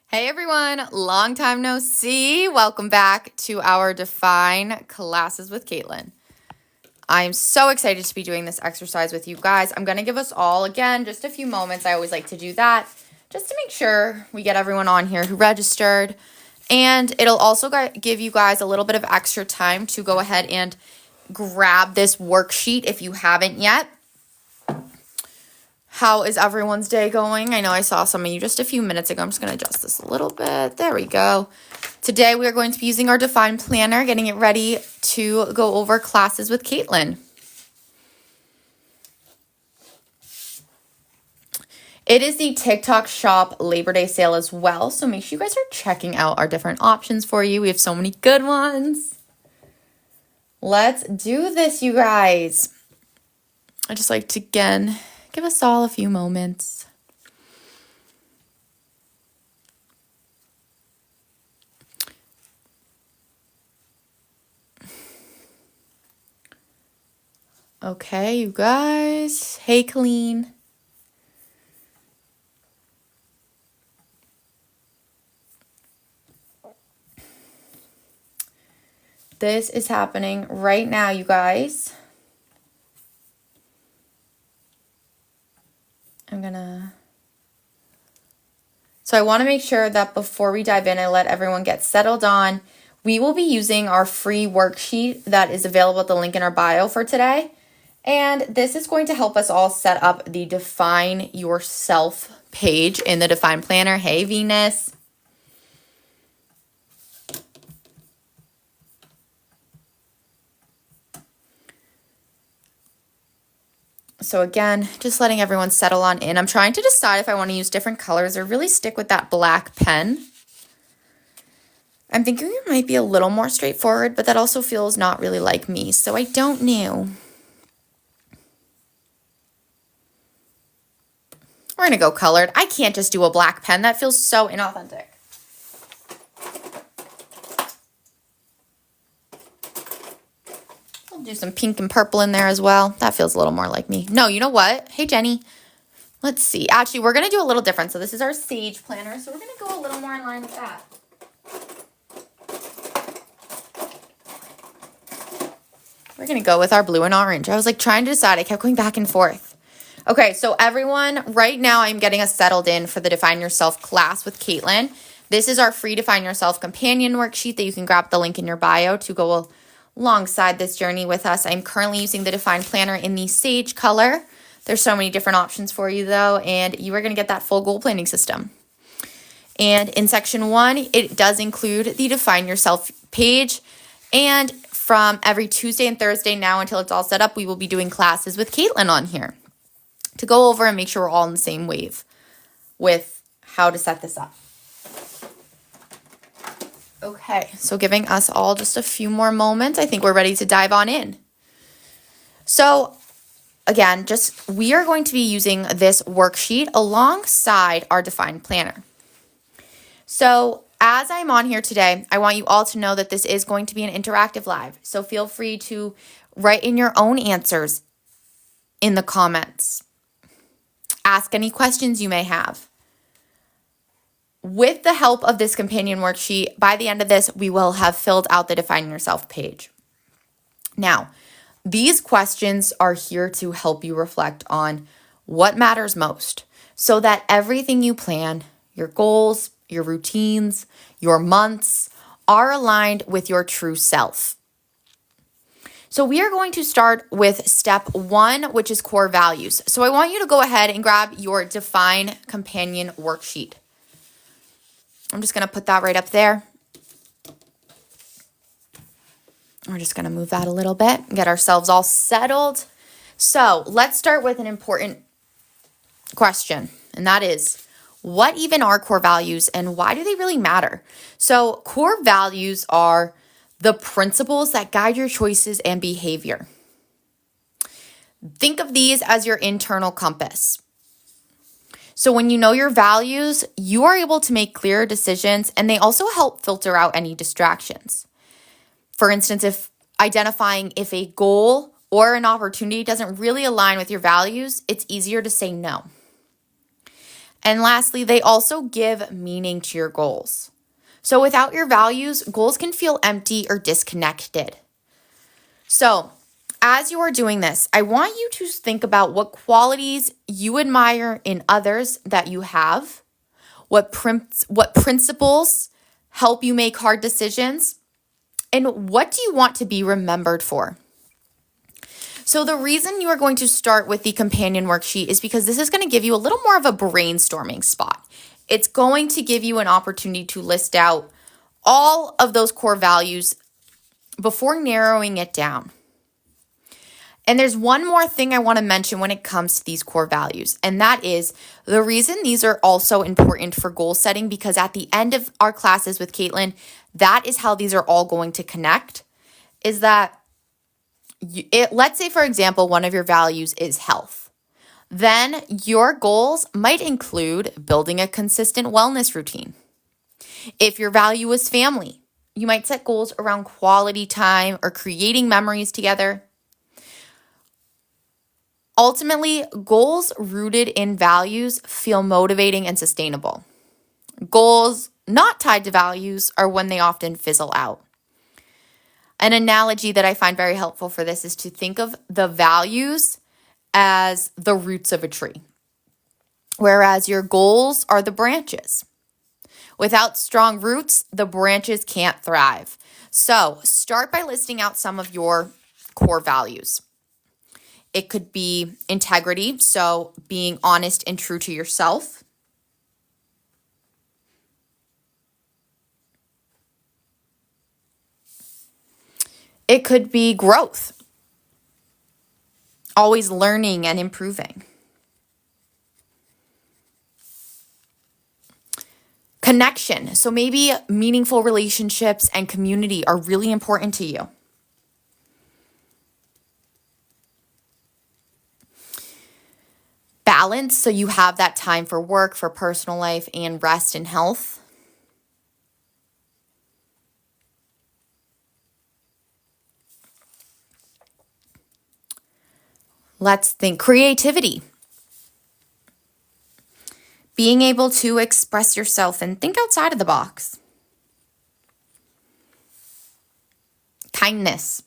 Hey everyone, long time no see. Welcome back to our Define Classes with Caitlin. I'm so excited to be doing this exercise with you guys. I'm going to give us all, again, just a few moments. I always like to do that just to make sure we get everyone on here who registered. And it'll also give you guys a little bit of extra time to go ahead and grab this worksheet if you haven't yet. How is everyone's day going? I know I saw some of you just a few minutes ago. I'm just going to adjust this a little bit. There we go. Today we are going to be using our Define Planner, getting it ready to go over classes with Caitlin. It is the TikTok Shop Labor Day sale as well, so make sure you guys are checking out our different options for you. We have so many good ones. Let's do this, you guys. I just like to, again, give us all a few moments. Okay, you guys. Hey, Colleen. This is happening right now, you guys. So I want to make sure that before we dive in, I let everyone get settled on. We will be using our free worksheet that is available at the link in our bio for today. And this is going to help us all set up the Define Yourself page in the Define Planner. Hey, Venus. So again, just letting everyone settle on in. I'm trying to decide if I want to use different colors or really stick with that black pen. I'm thinking it might be a little more straightforward, but that also feels not really like me, so I don't know. We're going to go colored. I can't just do a black pen. That feels so inauthentic. I'll do some pink and purple in there as well. That feels a little more like me. No, you know what? Hey, Jenny. Let's see. Actually, we're going to do a little different. So this is our Sage planner, so we're going to go a little more in line with that. We're going to go with our blue and orange. I was like trying to decide. I kept going back and forth. Okay, so everyone, right now I'm getting us settled in for the Define Yourself class with Caitlin. This is our free Define Yourself companion worksheet that you can grab the link in your bio to go alongside this journey with us. I'm currently using the Define Planner in the Sage color. There's so many different options for you though, and you are going to get that full goal planning system. And in section 1, it does include the Define Yourself page. And from every Tuesday and Thursday now until it's all set up, we will be doing classes with Caitlin on here to go over and make sure we're all in the same wave with how to set this up. Okay, so giving us all just a few more moments. I think we're ready to dive on in. So again, we are going to be using this worksheet alongside our Define Planner. So as I'm on here today, I want you all to know that this is going to be an interactive live. So feel free to write in your own answers in the comments. Ask any questions you may have. With the help of this companion worksheet, by the end of this, we will have filled out the Define Yourself page. Now, these questions are here to help you reflect on what matters most so that everything you plan, your goals, your routines, your months, are aligned with your true self. So we are going to start with step 1, which is core values. So I want you to go ahead and grab your Define companion worksheet. I'm just going to put that right up there. We're just going to move that a little bit and get ourselves all settled. So let's start with an important question, and that is, what even are core values and why do they really matter? So core values are the principles that guide your choices and behavior. Think of these as your internal compass. So when you know your values, you are able to make clearer decisions, and they also help filter out any distractions. For instance, if identifying if a goal or an opportunity doesn't really align with your values, it's easier to say no. And lastly, they also give meaning to your goals. So without your values, goals can feel empty or disconnected. So as you are doing this, I want you to think about what qualities you admire in others that you have, what principles help you make hard decisions, and what do you want to be remembered for? So the reason you are going to start with the companion worksheet is because this is going to give you a little more of a brainstorming spot. It's going to give you an opportunity to list out all of those core values before narrowing it down. And there's one more thing I want to mention when it comes to these core values, and that is the reason these are also important for goal setting, because at the end of our classes with Caitlin, that is how these are all going to connect, is that let's say, for example, one of your values is health. Then your goals might include building a consistent wellness routine. If your value is family, you might set goals around quality time or creating memories together. Ultimately, goals rooted in values feel motivating and sustainable. Goals not tied to values are when they often fizzle out. An analogy that I find very helpful for this is to think of the values as the roots of a tree, whereas your goals are the branches. Without strong roots, the branches can't thrive. So start by listing out some of your core values. It could be integrity, so being honest and true to yourself. It could be growth, always learning and improving. Connection, so maybe meaningful relationships and community are really important to you. Balance, so you have that time for work, for personal life, and rest and health. Let's think creativity. Being able to express yourself and think outside of the box. Kindness.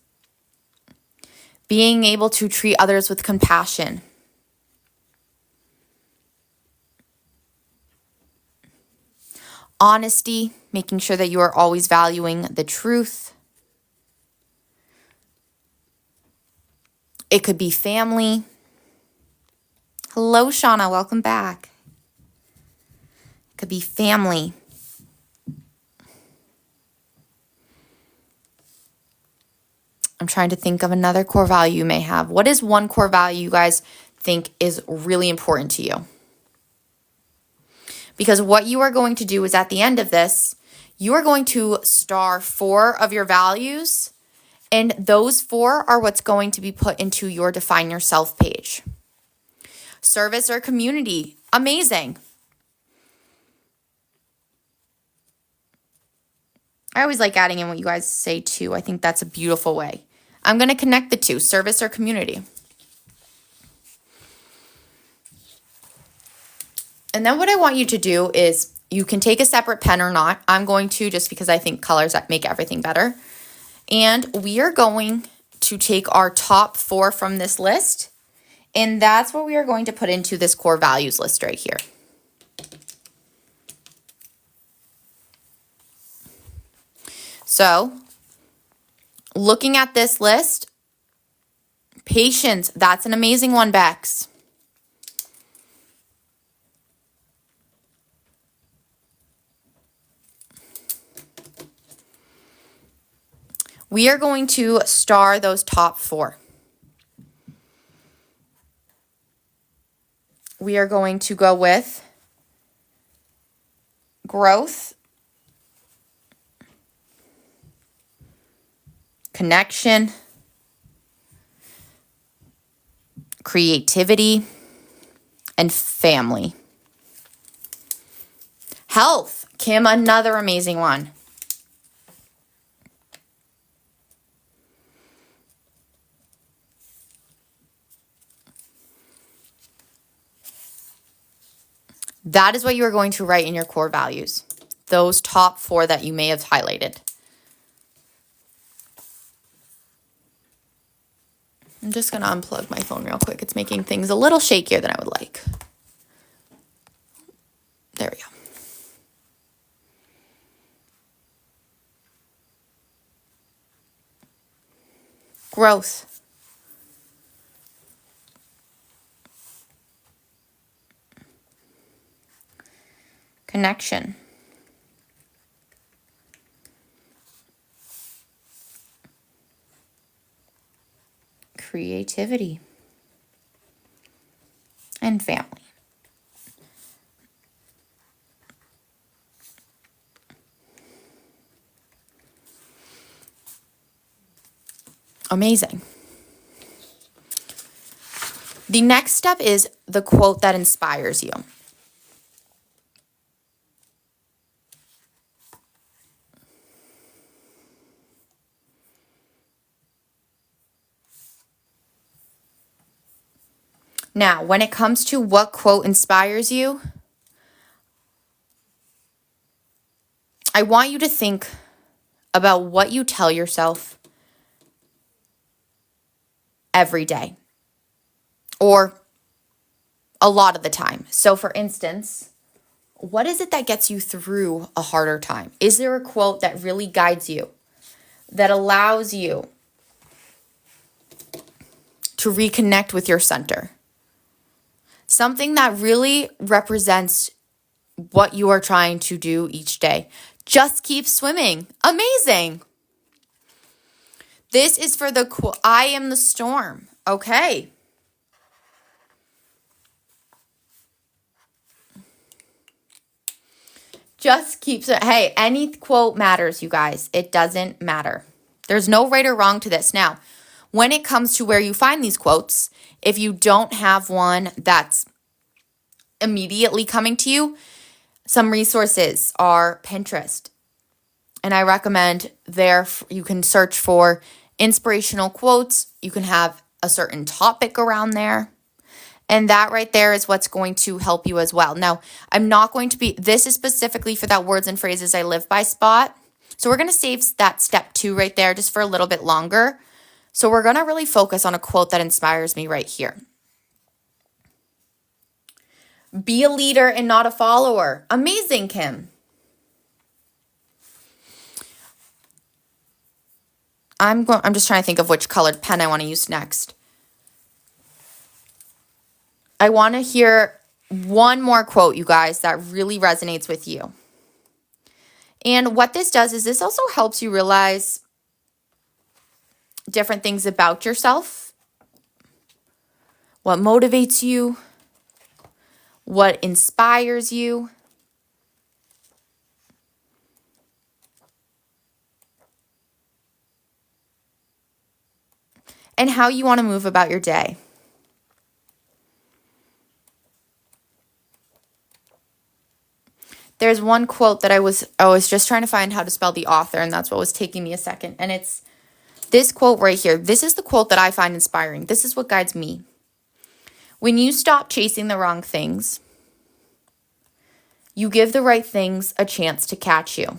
Being able to treat others with compassion. Honesty, making sure that you are always valuing the truth. It could be family. Hello, Shauna, welcome back. It could be family. I'm trying to think of another core value you may have. What is one core value you guys think is really important to you? Because what you are going to do is at the end of this, you are going to star 4 of your values, and those 4 are what's going to be put into your Define Yourself page. Service or community, amazing. I always like adding in what you guys say too. I think that's a beautiful way. I'm going to connect the 2, service or community. And then what I want you to do is you can take a separate pen or not. I'm going to, just because I think colors make everything better. And we are going to take our top 4 from this list, and that's what we are going to put into this core values list right here. So, looking at this list, patience, that's an amazing one, Bex. We are going to star those top 4. We are going to go with growth, connection, creativity, and family. Health, Kim, another amazing one. That is what you are going to write in your core values. Those top 4 that you may have highlighted. I'm just going to unplug my phone real quick. It's making things a little shakier than I would like. There we go. Growth. Connection. Creativity. And family. Amazing. The next step is the quote that inspires you. Now, when it comes to what quote inspires you, I want you to think about what you tell yourself every day or a lot of the time. So, for instance, what is it that gets you through a harder time? Is there a quote that really guides you, that allows you to reconnect with your center? Something that really represents what you are trying to do each day. Just keep swimming. Amazing. This is for the quote, I am the storm. Okay. Just keep, hey, any quote matters, you guys. It doesn't matter. There's no right or wrong to this. Now, when it comes to where you find these quotes, if you don't have one that's immediately coming to you, some resources are Pinterest. And I recommend there you can search for inspirational quotes. You can have a certain topic around there. And that right there is what's going to help you as well. Now, I'm not going to be, this is specifically for that words and phrases I live by spot. So we're going to save that step 2 right there just for a little bit longer. So we're going to really focus on a quote that inspires me right here. Be a leader and not a follower. Amazing, Kim. I'm just trying to think of which colored pen I want to use next. I want to hear one more quote, you guys, that really resonates with you. And what this does is this also helps you realize different things about yourself, what motivates you, what inspires you. And how you want to move about your day. There's one quote that I was just trying to find how to spell the author, and that's what was taking me a second. And it's this quote right here. This is the quote that I find inspiring. This is what guides me. When you stop chasing the wrong things, you give the right things a chance to catch you.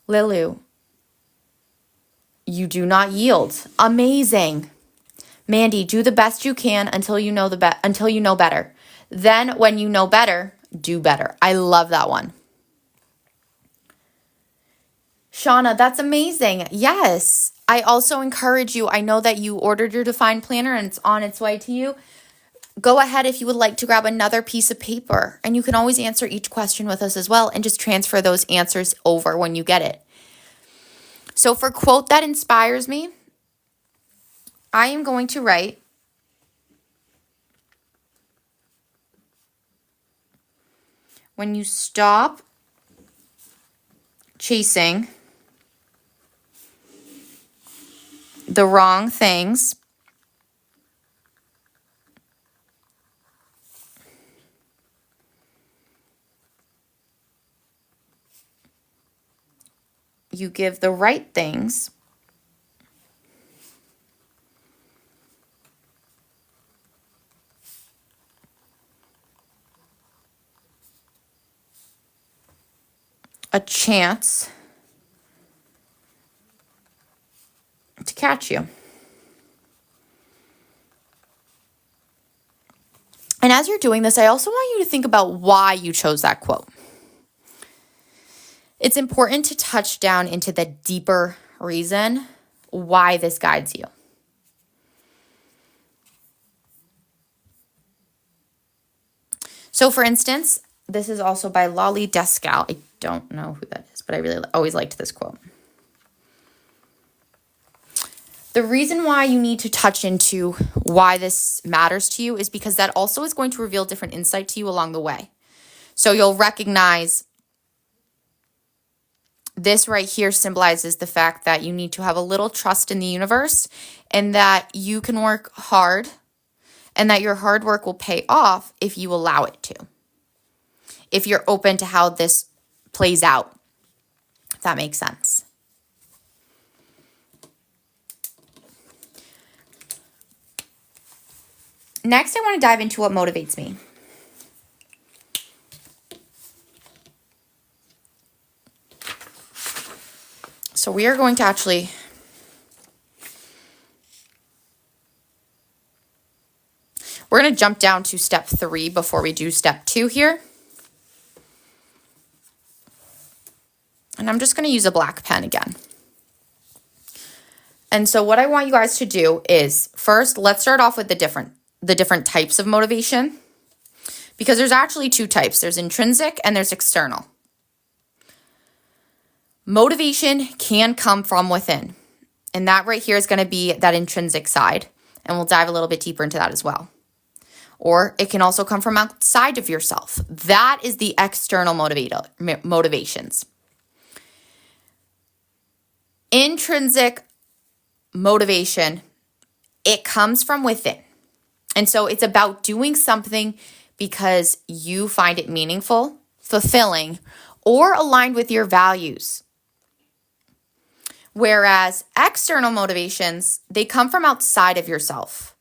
Lilu, you do not yield. Amazing. Mandy, do the best you can until you know better. Then when you know better, do better. I love that one. Shauna, that's amazing. Yes. I also encourage you. I know that you ordered your Define Planner and it's on its way to you. Go ahead if you would like to grab another piece of paper, and you can always answer each question with us as well and just transfer those answers over when you get it. So for quote that inspires me, I am going to write, when you stop chasing the wrong things, you give the right things a chance to catch you. And as you're doing this, I also want you to think about why you chose that quote. It's important to touch down into the deeper reason why this guides you. So for instance, this is also by Lolly Descal. I don't know who that is, but I really always liked this quote. The reason why you need to touch into why this matters to you is because that also is going to reveal different insight to you along the way. So you'll recognize this right here symbolizes the fact that you need to have a little trust in the universe and that you can work hard and that your hard work will pay off if you allow it to. If you're open to how this plays out, if that makes sense. Next, I want to dive into what motivates me. So we are going to actually we're going to jump down to step 3 before we do step 2 here. And I'm just going to use a black pen again. And so what I want you guys to do is first, let's start off with the different types of motivation, because there's actually 2 types. There's intrinsic and there's external. Motivation can come from within, and that right here is going to be that intrinsic side, and we'll dive a little bit deeper into that as well. Or it can also come from outside of yourself. That is the external motivations. Intrinsic motivation, it comes from within. And so it's about doing something because you find it meaningful, fulfilling, or aligned with your values. Whereas external motivations, they come from outside of yourself.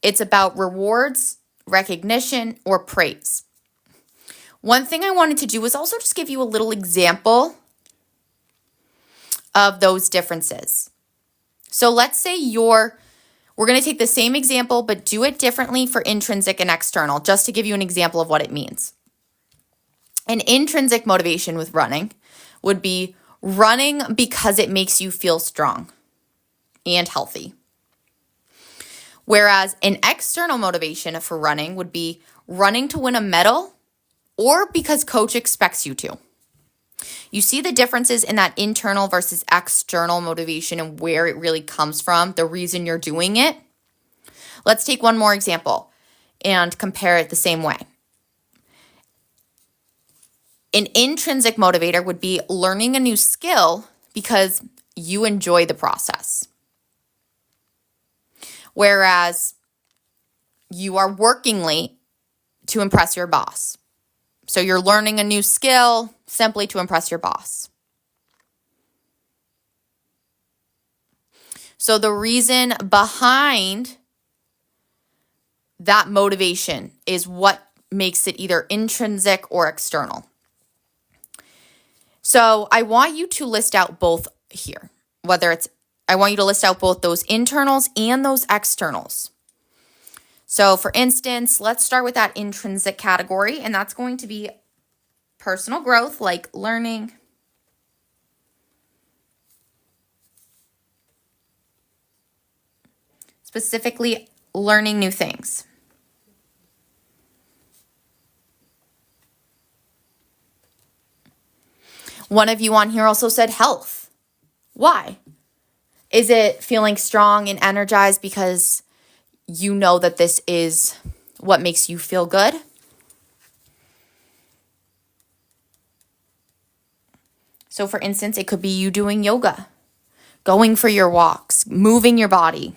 It's about rewards, recognition, or praise. One thing I wanted to do was also just give you a little example of those differences. So let's say we're going to take the same example, but do it differently for intrinsic and external, just to give you an example of what it means. An intrinsic motivation with running would be running because it makes you feel strong and healthy. Whereas an external motivation for running would be running to win a medal or because coach expects you to. You see the differences in that internal versus external motivation and where it really comes from, the reason you're doing it. Let's take one more example and compare it the same way. An intrinsic motivator would be learning a new skill because you enjoy the process. Whereas you are working late to impress your boss. So you're learning a new skill simply to impress your boss. So the reason behind that motivation is what makes it either intrinsic or external. So I want you to list out both here, I want you to list out both those internals and those externals. So for instance, let's start with that intrinsic category, and that's going to be personal growth, like learning, specifically learning new things. One of you on here also said health. Why? Is it feeling strong and energized because you know that this is what makes you feel good? So for instance, it could be you doing yoga, going for your walks, moving your body.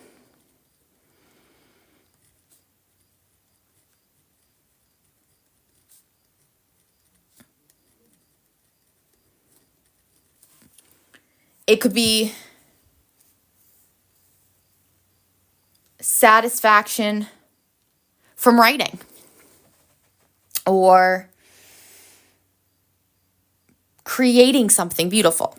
It could be satisfaction from writing or creating something beautiful.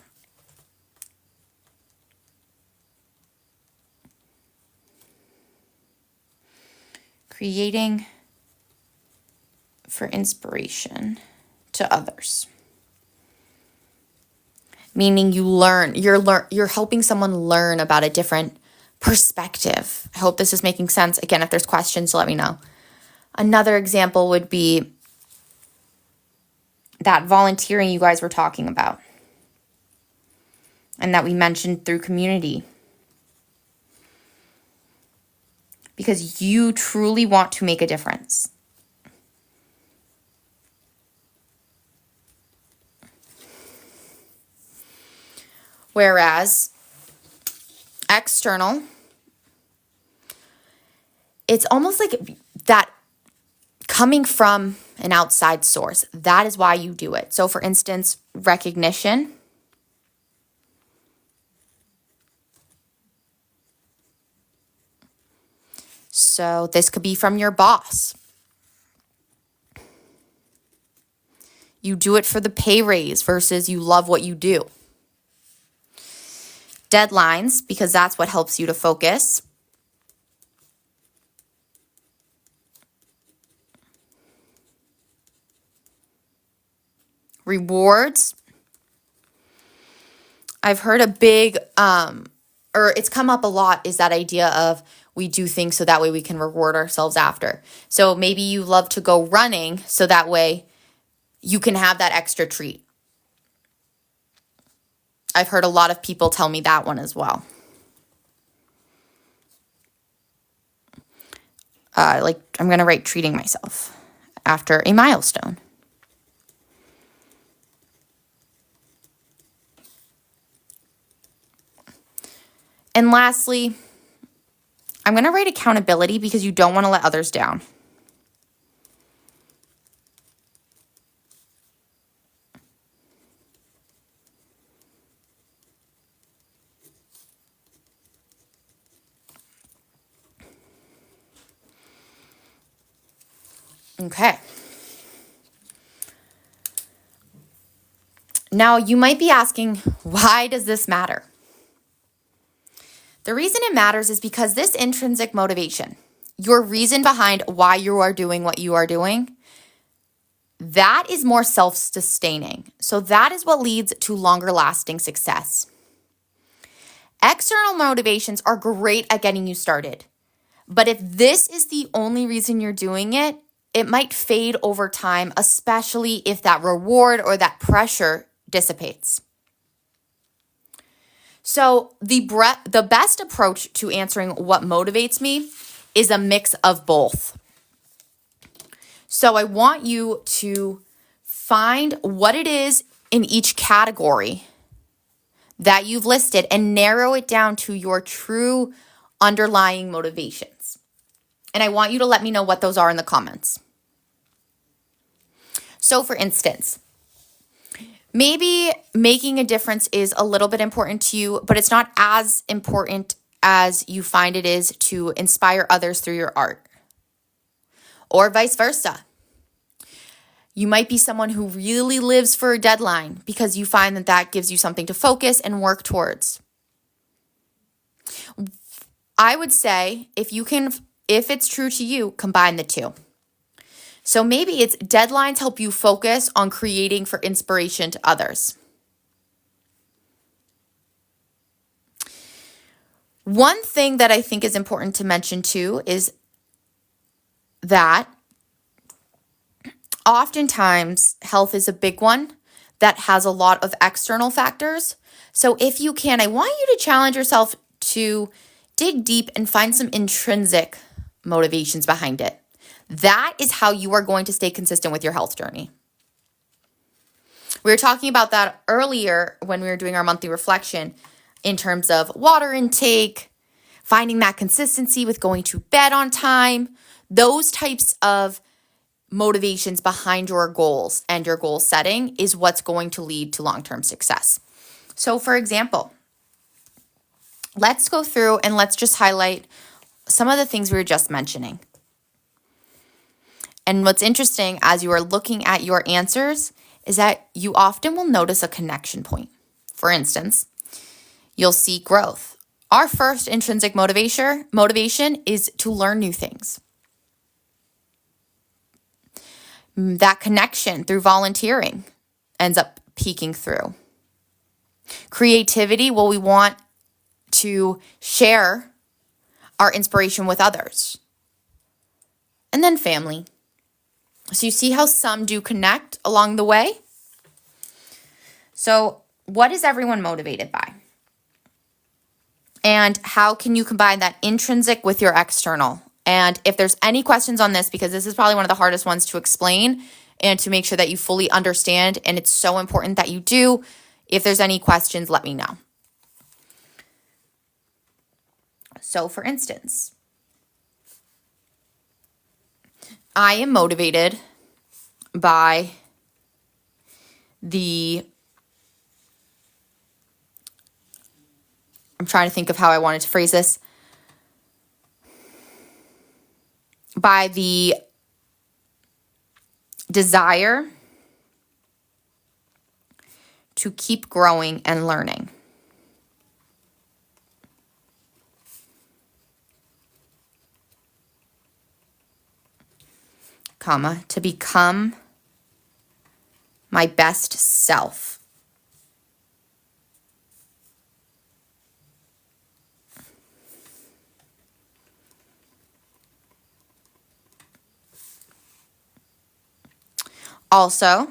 Creating for inspiration to others. Meaning you're helping someone learn about a different perspective. I hope this is making sense. Again, if there's questions, let me know. Another example would be that volunteering you guys were talking about and that we mentioned through community. Because you truly want to make a difference. Whereas external, it's almost like that coming from an outside source. That is why you do it. So for instance, recognition. So this could be from your boss. You do it for the pay raise versus you love what you do. Deadlines, because that's what helps you to focus. Rewards. I've heard a big, or it's come up a lot, is that idea of we do things so that way we can reward ourselves after. So maybe you love to go running so that way you can have that extra treat. I've heard a lot of people tell me that one as well. Like I'm going to write treating myself after a milestone. And lastly, I'm going to write accountability because you don't want to let others down. Okay. Now you might be asking, why does this matter? The reason it matters is because this intrinsic motivation, your reason behind why you are doing what you are doing, that is more self-sustaining. So that is what leads to longer lasting success. External motivations are great at getting you started. But if this is the only reason you're doing it, it might fade over time, especially if that reward or that pressure dissipates. So the best approach to answering what motivates me is a mix of both. So I want you to find what it is in each category that you've listed and narrow it down to your true underlying motivations. And I want you to let me know what those are in the comments. So for instance, maybe making a difference is a little bit important to you, but it's not as important as you find it is to inspire others through your art. Or vice versa. You might be someone who really lives for a deadline because you find that that gives you something to focus and work towards. I would say if it's true to you, combine the two. So maybe it's deadlines help you focus on creating for inspiration to others. One thing that I think is important to mention too is that oftentimes health is a big one that has a lot of external factors. So if you can, I want you to challenge yourself to dig deep and find some intrinsic motivations behind it. That is how you are going to stay consistent with your health journey. We were talking about that earlier when we were doing our monthly reflection in terms of water intake, finding that consistency with going to bed on time, those types of motivations behind your goals and your goal setting is what's going to lead to long-term success. So for example, let's go through and let's just highlight some of the things we were just mentioning. And what's interesting as you are looking at your answers is that you often will notice a connection point. For instance, you'll see growth. Our first intrinsic motivation is to learn new things. That connection through volunteering ends up peeking through. Creativity, well, we want to share our inspiration with others. And then family. So you see how some do connect along the way? So what is everyone motivated by? And how can you combine that intrinsic with your external? And if there's any questions on this, because this is probably one of the hardest ones to explain and to make sure that you fully understand, and it's so important that you do, if there's any questions, let me know. So for instance, I am motivated by I'm trying to think of how I wanted to phrase this, by the desire to keep growing and learning. Comma, to become my best self. Also,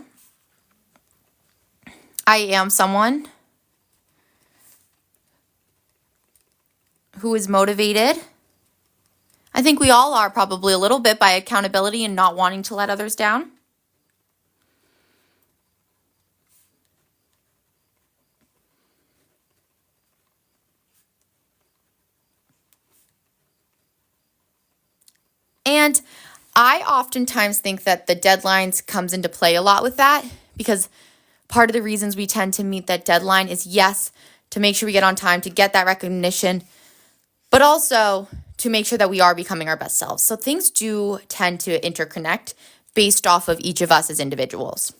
I am someone who is motivated. I think we all are probably a little bit by accountability and not wanting to let others down. And I oftentimes think that the deadlines comes into play a lot with that, because part of the reasons we tend to meet that deadline is, yes, to make sure we get on time, to get that recognition, but also to make sure that we are becoming our best selves. So things do tend to interconnect based off of each of us as individuals.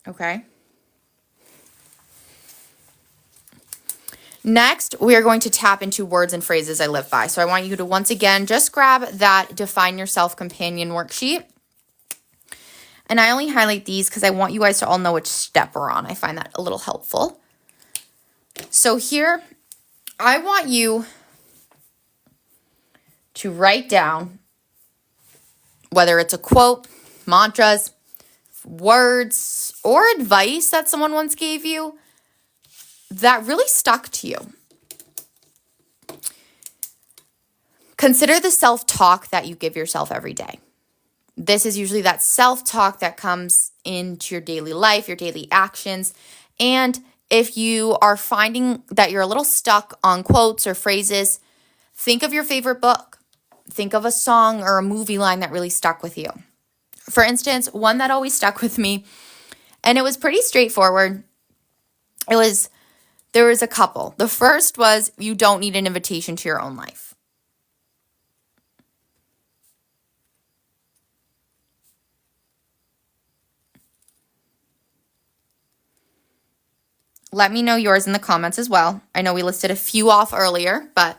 Okay. Next, we are going to tap into words and phrases I live by. So I want you to once again just grab that Define Yourself companion worksheet. And I only highlight these because I want you guys to all know which step we're on. I find that a little helpful. So here, I want you to write down, whether it's a quote, mantras, words, or advice that someone once gave you that really stuck to you. Consider the self-talk that you give yourself every day. This is usually that self-talk that comes into your daily life, your daily actions. And if you are finding that you're a little stuck on quotes or phrases, think of your favorite book. Think of a song or a movie line that really stuck with you. For instance, one that always stuck with me, and it was pretty straightforward. There was a couple. The first was, you don't need an invitation to your own life. Let me know yours in the comments as well. I know we listed a few off earlier, but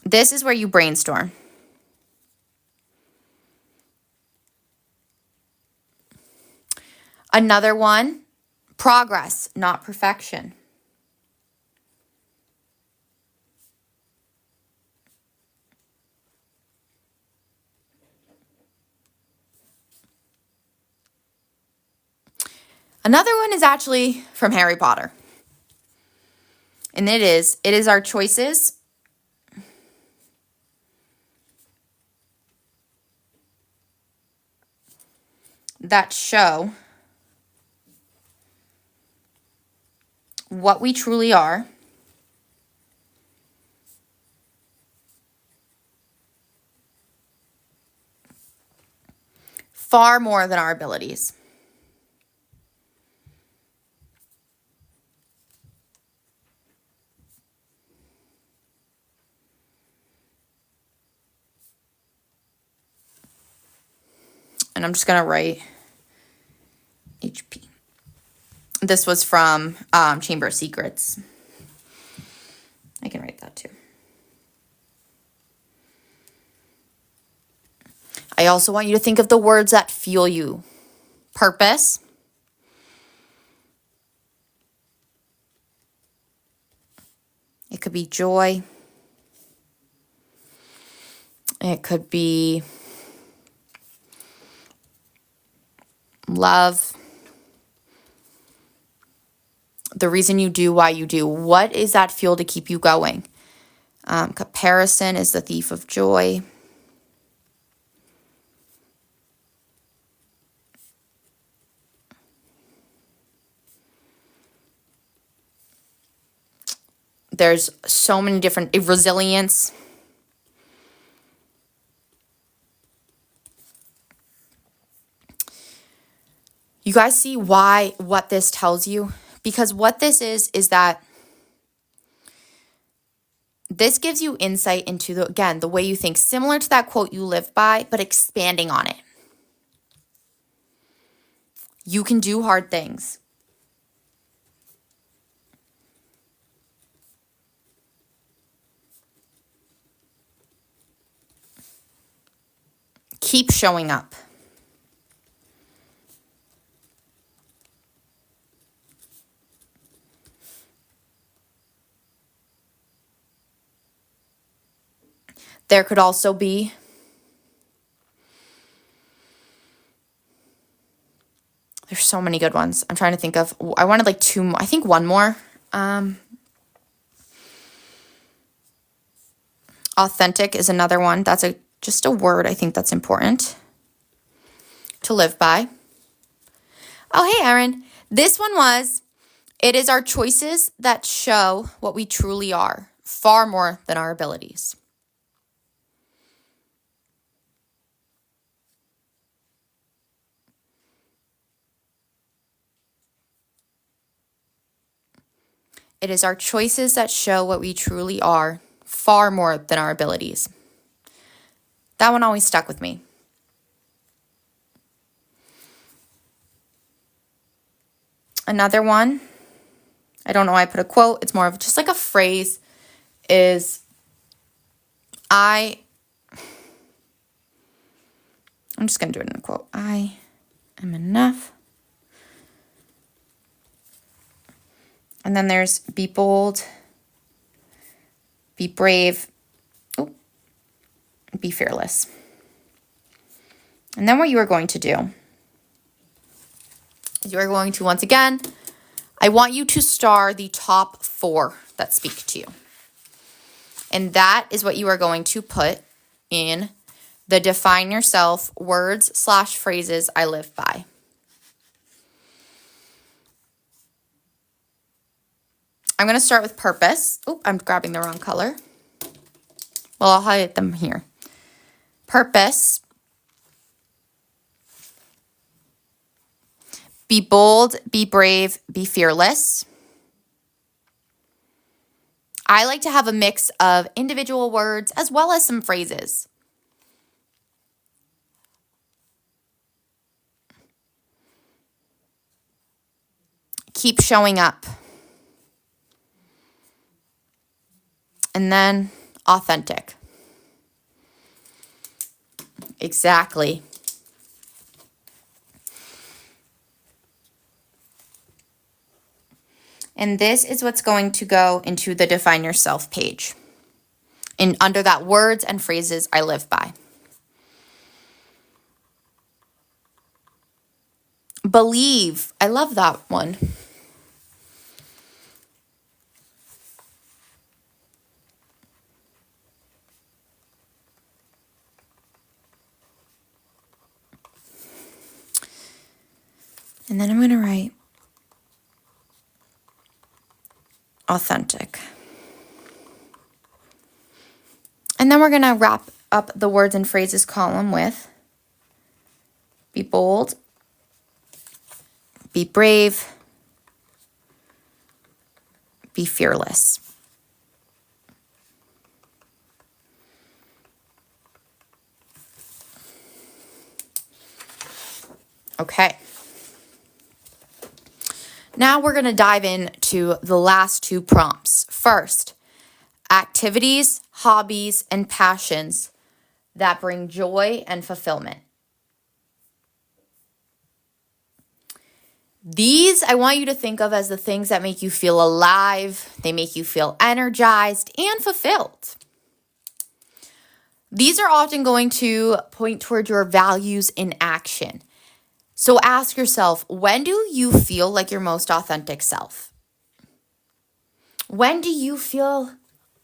this is where you brainstorm. Another one, progress, not perfection. Another one is actually from Harry Potter. And it is our choices that show what we truly are, far more than our abilities. and I'm just going to write HP. This was from Chamber of Secrets. I can write that too. I also want you to think of the words that fuel you. Purpose. It could be joy. It could be love. The reason you do, why you do. What is that fuel to keep you going? Comparison is the thief of joy. There's so many different, resilience. You guys see what this tells you? Because what this is that this gives you insight into, the way you think, similar to that quote you live by, but expanding on it. You can do hard things. Keep showing up. There could also be there's so many good ones. I'm trying to think of, I wanted like two more. I think one more. Authentic is another one. That's just a word I think that's important to live by. Oh, hey, Erin. This one was, it is our choices that show what we truly are, far more than our abilities. It is our choices that show what we truly are, far more than our abilities. That one always stuck with me. Another one, I don't know why I put a quote, it's more of just like a phrase, is I'm just going to do it in a quote. I am enough. And then there's be bold, be brave, be fearless. And then what you are going to do is you are going to, once again, I want you to star the top 4 that speak to you. And that is what you are going to put in the define yourself words/phrases I live by. I'm going to start with purpose. Oh, I'm grabbing the wrong color. Well, I'll highlight them here. Purpose. Be bold, be brave, be fearless. I like to have a mix of individual words as well as some phrases. Keep showing up. And then authentic. Exactly. And this is what's going to go into the define yourself page. And under that words and phrases I live by. Believe. I love that one. And then I'm going to write authentic. And then we're going to wrap up the words and phrases column with be bold, be brave, be fearless. Okay. Now we're going to dive into the last two prompts. First, activities, hobbies, and passions that bring joy and fulfillment. These I want you to think of as the things that make you feel alive, they make you feel energized and fulfilled. These are often going to point toward your values in action. So ask yourself, when do you feel like your most authentic self? When do you feel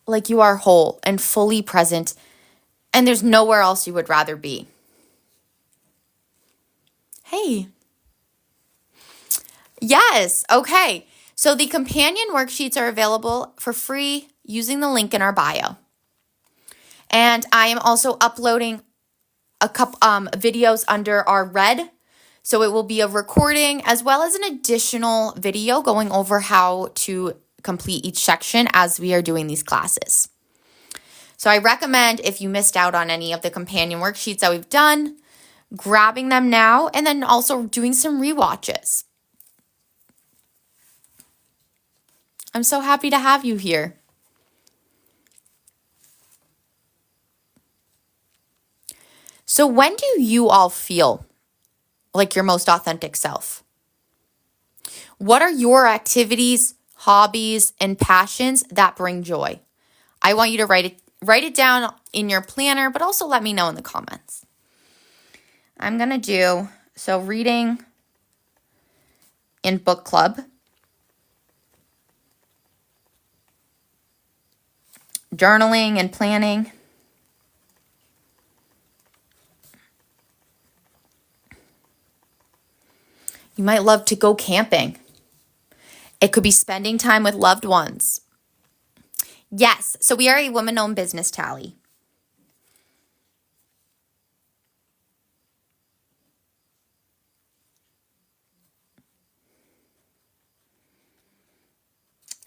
like you are whole and fully present and there's nowhere else you would rather be? Hey. Yes. Okay. So the companion worksheets are available for free using the link in our bio. And I am also uploading a couple videos under our red. So it will be a recording as well as an additional video going over how to complete each section as we are doing these classes. So I recommend, if you missed out on any of the companion worksheets that we've done, grabbing them now and then also doing some rewatches. I'm so happy to have you here. So when do you all feel like your most authentic self? What are your activities, hobbies, and passions that bring joy? I want you to write it down in your planner, but also let me know in the comments. I'm going to do reading in book club, journaling and planning, you might love to go camping. It could be spending time with loved ones. Yes, so we are a woman-owned business, Tally.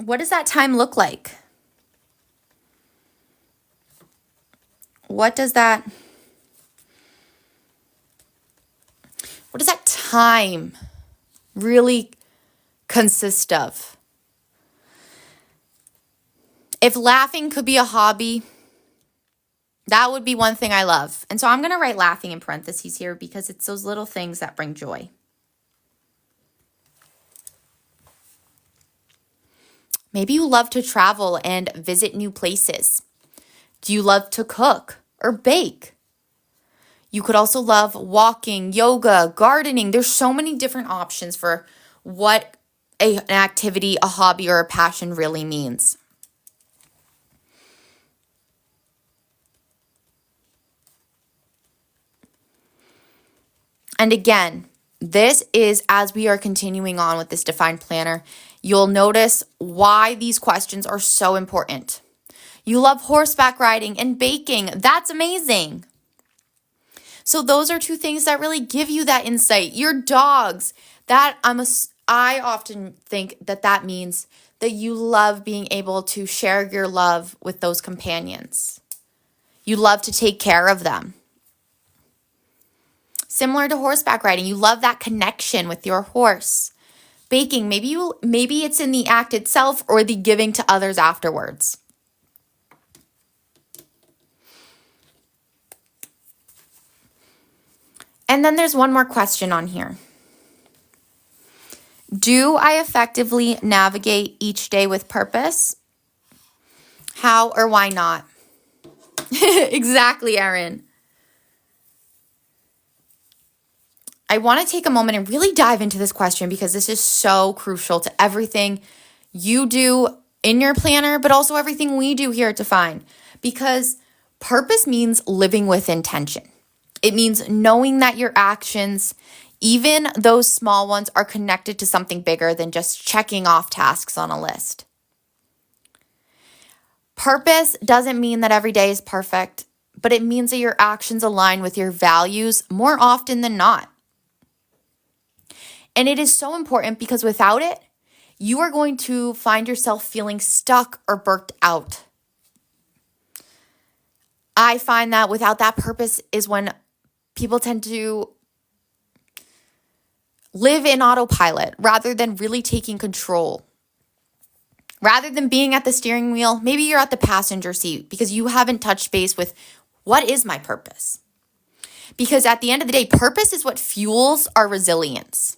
What does that time look like? What does that time really consist of? If laughing could be a hobby, that would be one thing I love. And so I'm going to write laughing in parentheses here because it's those little things that bring joy. Maybe you love to travel and visit new places. Do you love to cook or bake? You could also love walking, yoga, gardening. There's so many different options for what an activity, a hobby, or a passion really means. And again, this is as we are continuing on with this defined planner, you'll notice why these questions are so important. You love horseback riding and baking. That's amazing. So those are two things that really give you that insight. Your dogs, I often think that means that you love being able to share your love with those companions. You love to take care of them. Similar to horseback riding, you love that connection with your horse. Baking, maybe it's in the act itself or the giving to others afterwards. And then there's one more question on here. Do I effectively navigate each day with purpose? How or why not? Exactly, Erin. I want to take a moment and really dive into this question because this is so crucial to everything you do in your planner, but also everything we do here at Define. Because purpose means living with intention. It means knowing that your actions, even those small ones, are connected to something bigger than just checking off tasks on a list. Purpose doesn't mean that every day is perfect, but it means that your actions align with your values more often than not. And it is so important because without it, you are going to find yourself feeling stuck or burnt out. I find that without that purpose is when people tend to live in autopilot rather than really taking control. Rather than being at the steering wheel, maybe you're at the passenger seat because you haven't touched base with what is my purpose? Because at the end of the day, purpose is what fuels our resilience.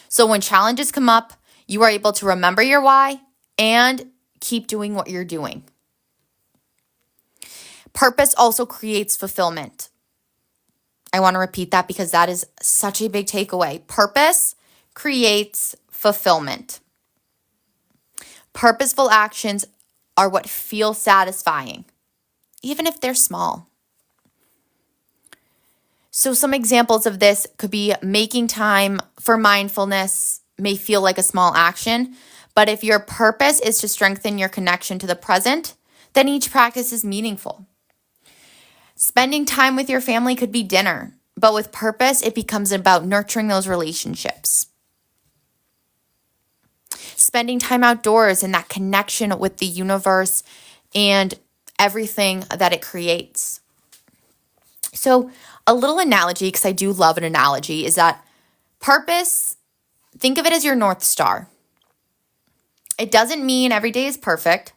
So when challenges come up, you are able to remember your why and keep doing what you're doing. Purpose also creates fulfillment. I want to repeat that because that is such a big takeaway. Purpose creates fulfillment. Purposeful actions are what feel satisfying, even if they're small. So some examples of this could be making time for mindfulness may feel like a small action, but if your purpose is to strengthen your connection to the present, then each practice is meaningful. Spending time with your family could be dinner, but with purpose, it becomes about nurturing those relationships. Spending time outdoors in that connection with the universe and everything that it creates. So a little analogy, because I do love an analogy, is that purpose, think of it as your North Star. It doesn't mean every day is perfect,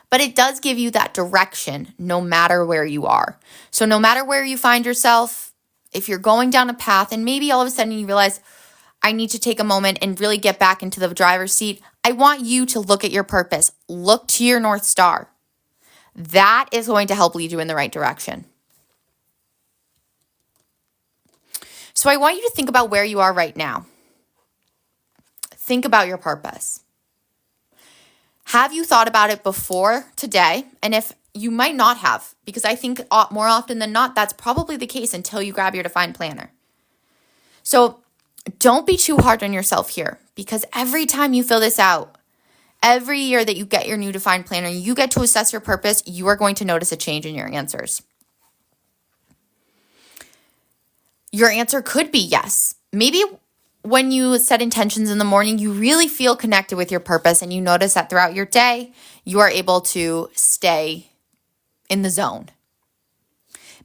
but it does give you that direction no matter where you are. So no matter where you find yourself, if you're going down a path and maybe all of a sudden you realize, I need to take a moment and really get back into the driver's seat, I want you to look at your purpose. Look to your North Star. That is going to help lead you in the right direction. So I want you to think about where you are right now. Think about your purpose. Have you thought about it before today? And if you might not have, because I think more often than not, that's probably the case until you grab your defined planner. So don't be too hard on yourself here, because every time you fill this out, every year that you get your new defined planner, you get to assess your purpose, you are going to notice a change in your answers. Your answer could be yes. Maybe when you set intentions in the morning, you really feel connected with your purpose and you notice that throughout your day, you are able to stay in the zone.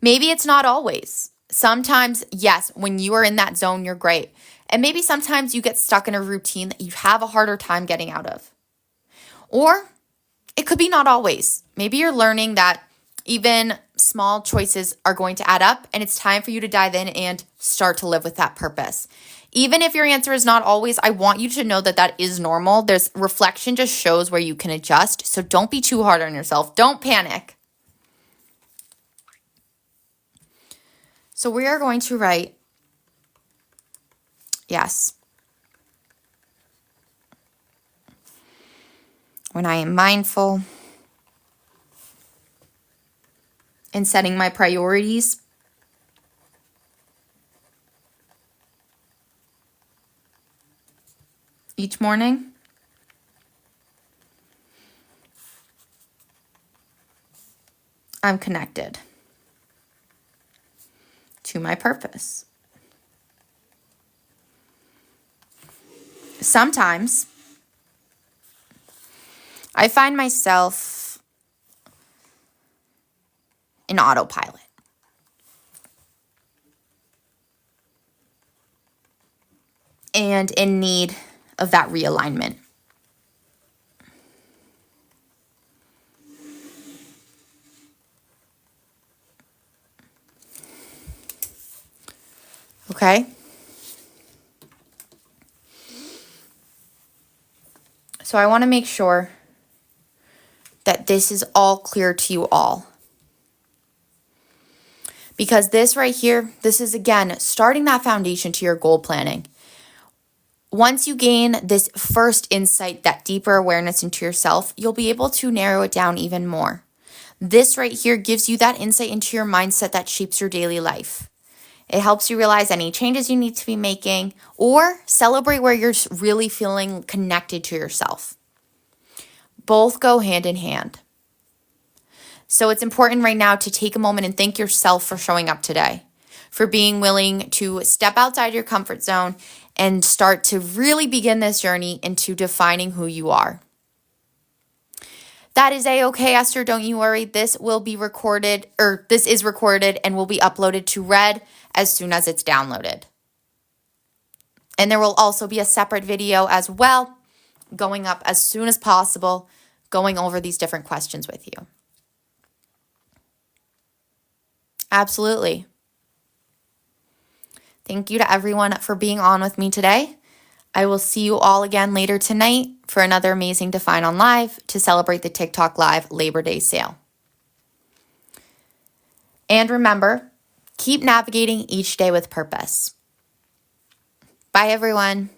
Maybe it's not always. Sometimes, yes, when you are in that zone, you're great. And maybe sometimes you get stuck in a routine that you have a harder time getting out of. Or it could be not always. Maybe you're learning that even small choices are going to add up and it's time for you to dive in and start to live with that purpose. Even if your answer is not always, I want you to know that that is normal. There's reflection just shows where you can adjust. So don't be too hard on yourself. Don't panic. So we are going to write, yes. When I am mindful and setting my priorities, each morning, I'm connected to my purpose. Sometimes I find myself in autopilot. And in need of that realignment. Okay? So I want to make sure that this is all clear to you all. Because this right here, this is again, starting that foundation to your goal planning. Once you gain this first insight, that deeper awareness into yourself, you'll be able to narrow it down even more. This right here gives you that insight into your mindset that shapes your daily life. It helps you realize any changes you need to be making or celebrate where you're really feeling connected to yourself. Both go hand in hand. So it's important right now to take a moment and thank yourself for showing up today, for being willing to step outside your comfort zone and start to really begin this journey into defining who you are. That is a-okay, Esther. Don't you worry. This will be recorded, or this is recorded and will be uploaded to Red as soon as it's downloaded. And there will also be a separate video as well going up as soon as possible, going over these different questions with you. Absolutely. Thank you to everyone for being on with me today. I will see you all again later tonight for another amazing Define on Live to celebrate the TikTok Live Labor Day sale. And remember, keep navigating each day with purpose. Bye, everyone.